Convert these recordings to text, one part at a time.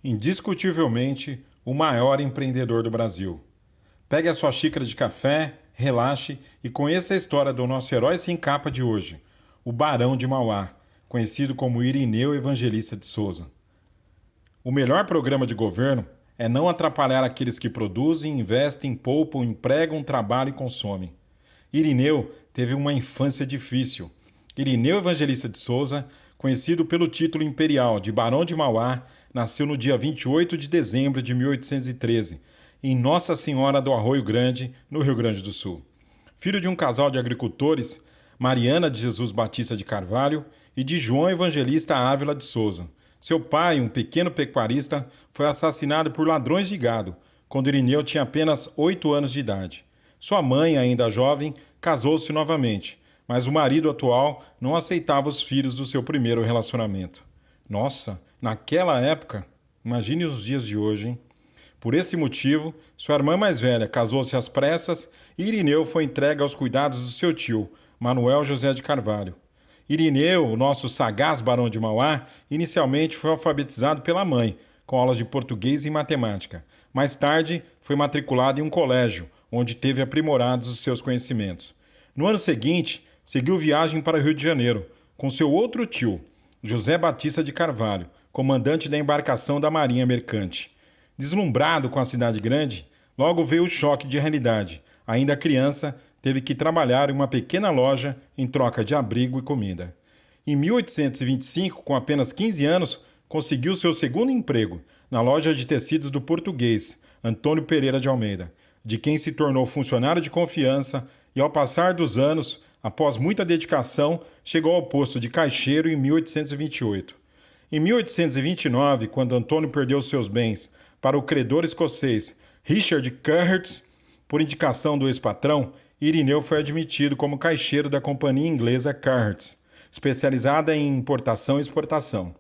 indiscutivelmente o maior empreendedor do Brasil. Pegue a sua xícara de café, relaxe e conheça a história do nosso herói sem capa de hoje, o Barão de Mauá, conhecido como Irineu Evangelista de Souza. O melhor programa de governo é não atrapalhar aqueles que produzem, investem, poupam, empregam, trabalham e consomem. Irineu teve uma infância difícil. Irineu Evangelista de Souza, conhecido pelo título imperial de Barão de Mauá, nasceu no dia 28 de dezembro de 1813, em Nossa Senhora do Arroio Grande, no Rio Grande do Sul. Filho de um casal de agricultores, Mariana de Jesus Batista de Carvalho e de João Evangelista Ávila de Souza. Seu pai, um pequeno pecuarista, foi assassinado por ladrões de gado, quando Irineu tinha apenas 8 anos de idade. Sua mãe, ainda jovem, casou-se novamente, mas o marido atual não aceitava os filhos do seu primeiro relacionamento. Nossa, naquela época, imagine os dias de hoje, hein? Por esse motivo, sua irmã mais velha casou-se às pressas e Irineu foi entregue aos cuidados do seu tio, Manuel José de Carvalho. Irineu, o nosso sagaz Barão de Mauá, inicialmente foi alfabetizado pela mãe, com aulas de português e matemática. Mais tarde, foi matriculado em um colégio, onde teve aprimorados os seus conhecimentos. No ano seguinte, seguiu viagem para o Rio de Janeiro, com seu outro tio, José Batista de Carvalho, comandante da embarcação da Marinha Mercante. Deslumbrado com a cidade grande, logo veio o choque de realidade. Ainda criança, teve que trabalhar em uma pequena loja em troca de abrigo e comida. Em 1825, com apenas 15 anos, conseguiu seu segundo emprego na loja de tecidos do português, Antônio Pereira de Almeida, de quem se tornou funcionário de confiança e, ao passar dos anos, após muita dedicação, chegou ao posto de caixeiro em 1828. Em 1829, quando Antônio perdeu seus bens para o credor escocês Richard Curtis, por indicação do ex-patrão, Irineu foi admitido como caixeiro da companhia inglesa Curtis, especializada em importação e exportação.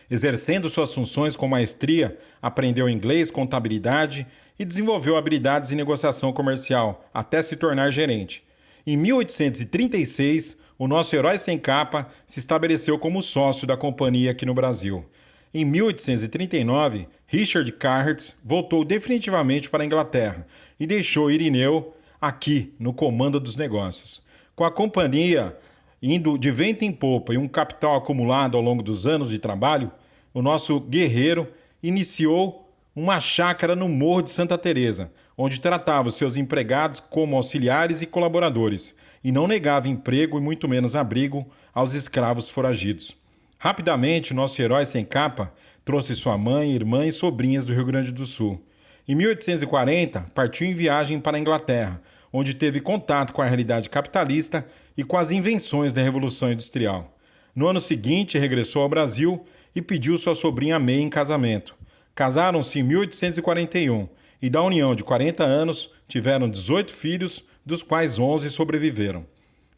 Exercendo suas funções com maestria, aprendeu inglês, contabilidade e desenvolveu habilidades em negociação comercial, até se tornar gerente. Em 1836, o nosso herói sem capa se estabeleceu como sócio da companhia aqui no Brasil. Em 1839, Richard Curtis voltou definitivamente para a Inglaterra e deixou Irineu aqui no comando dos negócios. Com a companhia indo de vento em popa e um capital acumulado ao longo dos anos de trabalho, o nosso guerreiro iniciou uma chácara no Morro de Santa Teresa, onde tratava os seus empregados como auxiliares e colaboradores, e não negava emprego e muito menos abrigo aos escravos foragidos. Rapidamente, o nosso herói sem capa trouxe sua mãe, irmã e sobrinhas do Rio Grande do Sul. Em 1840, partiu em viagem para a Inglaterra, onde teve contato com a realidade capitalista e com as invenções da Revolução Industrial. No ano seguinte, regressou ao Brasil e pediu sua sobrinha May em casamento. Casaram-se em 1841 e, da união de 40 anos, tiveram 18 filhos, dos quais 11 sobreviveram.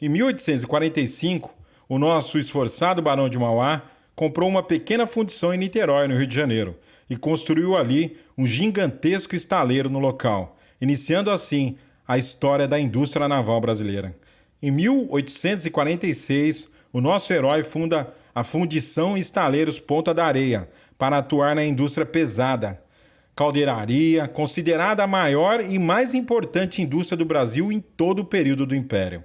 Em 1845, o nosso esforçado Barão de Mauá comprou uma pequena fundição em Niterói, no Rio de Janeiro, e construiu ali um gigantesco estaleiro no local, iniciando assim a história da indústria naval brasileira. Em 1846, o nosso herói funda a Fundição Estaleiros Ponta da Areia para atuar na indústria pesada, caldeiraria, considerada a maior e mais importante indústria do Brasil em todo o período do Império.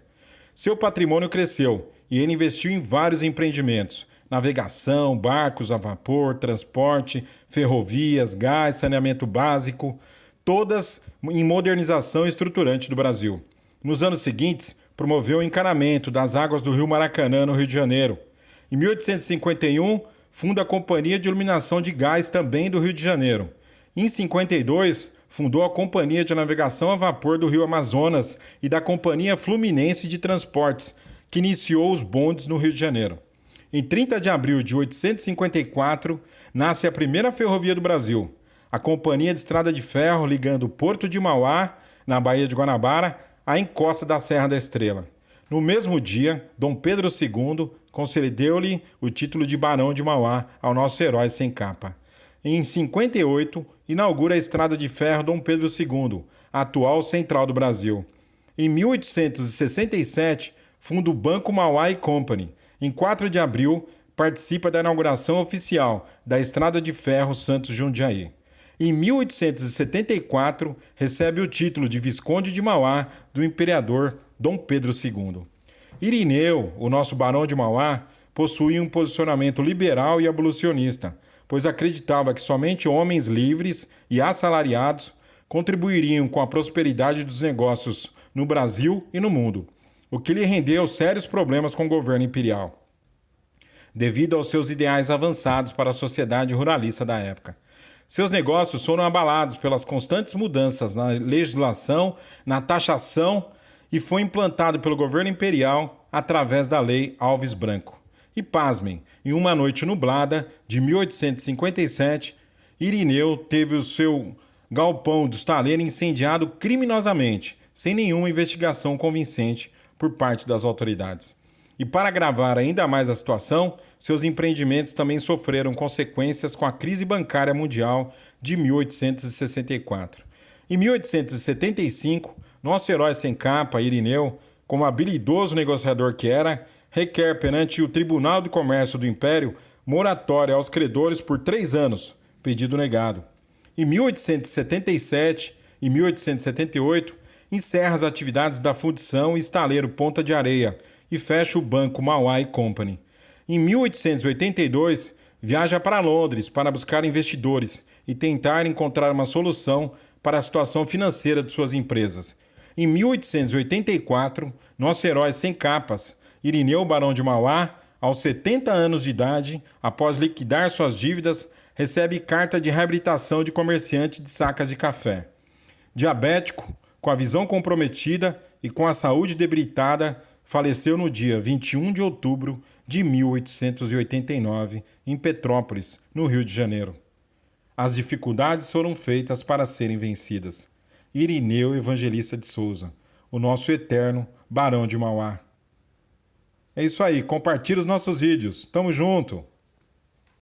Seu patrimônio cresceu e ele investiu em vários empreendimentos: navegação, barcos a vapor, transporte, ferrovias, gás, saneamento básico, todas em modernização estruturante do Brasil. Nos anos seguintes, promoveu o encanamento das águas do Rio Maracanã, no Rio de Janeiro. Em 1851, funda a Companhia de Iluminação de Gás, também do Rio de Janeiro. Em 52, fundou a Companhia de Navegação a Vapor do Rio Amazonas e da Companhia Fluminense de Transportes, que iniciou os bondes no Rio de Janeiro. Em 30 de abril de 1854, nasce a primeira ferrovia do Brasil, a Companhia de Estrada de Ferro, ligando o Porto de Mauá, na Baía de Guanabara, à encosta da Serra da Estrela. No mesmo dia, Dom Pedro II concedeu-lhe o título de Barão de Mauá ao nosso herói sem capa. Em 58, inaugura a Estrada de Ferro Dom Pedro II, a atual Central do Brasil. Em 1867, funda o Banco Mauá e Company. Em 4 de abril, participa da inauguração oficial da Estrada de Ferro Santos-Jundiaí. Em 1874, recebe o título de Visconde de Mauá do imperador Dom Pedro II. Irineu, o nosso Barão de Mauá, possuía um posicionamento liberal e abolicionista, pois acreditava que somente homens livres e assalariados contribuiriam com a prosperidade dos negócios no Brasil e no mundo, o que lhe rendeu sérios problemas com o governo imperial, devido aos seus ideais avançados para a sociedade ruralista da época. Seus negócios foram abalados pelas constantes mudanças na legislação, na taxação e foi implantado pelo governo imperial através da Lei Alves Branco. E pasmem, em uma noite nublada de 1857, Irineu teve o seu galpão do estaleiro incendiado criminosamente, sem nenhuma investigação convincente por parte das autoridades. E para agravar ainda mais a situação, seus empreendimentos também sofreram consequências com a crise bancária mundial de 1864. Em 1875, nosso herói sem capa, Irineu, como habilidoso negociador que era, requer perante o Tribunal de Comércio do Império moratória aos credores por 3 anos, pedido negado. Em 1877 e 1878, encerra as atividades da fundição e estaleiro Ponta de Areia e fecha o Banco Mauá Company. Em 1882, viaja para Londres para buscar investidores e tentar encontrar uma solução para a situação financeira de suas empresas. Em 1884, nosso herói sem capas, Irineu Barão de Mauá, aos 70 anos de idade, após liquidar suas dívidas, recebe carta de reabilitação de comerciante de sacas de café. Diabético, com a visão comprometida e com a saúde debilitada, faleceu no dia 21 de outubro de 1889, em Petrópolis, no Rio de Janeiro. As dificuldades foram feitas para serem vencidas. Irineu Evangelista de Souza, o nosso eterno Barão de Mauá. É isso aí, compartilhe os nossos vídeos. Tamo junto!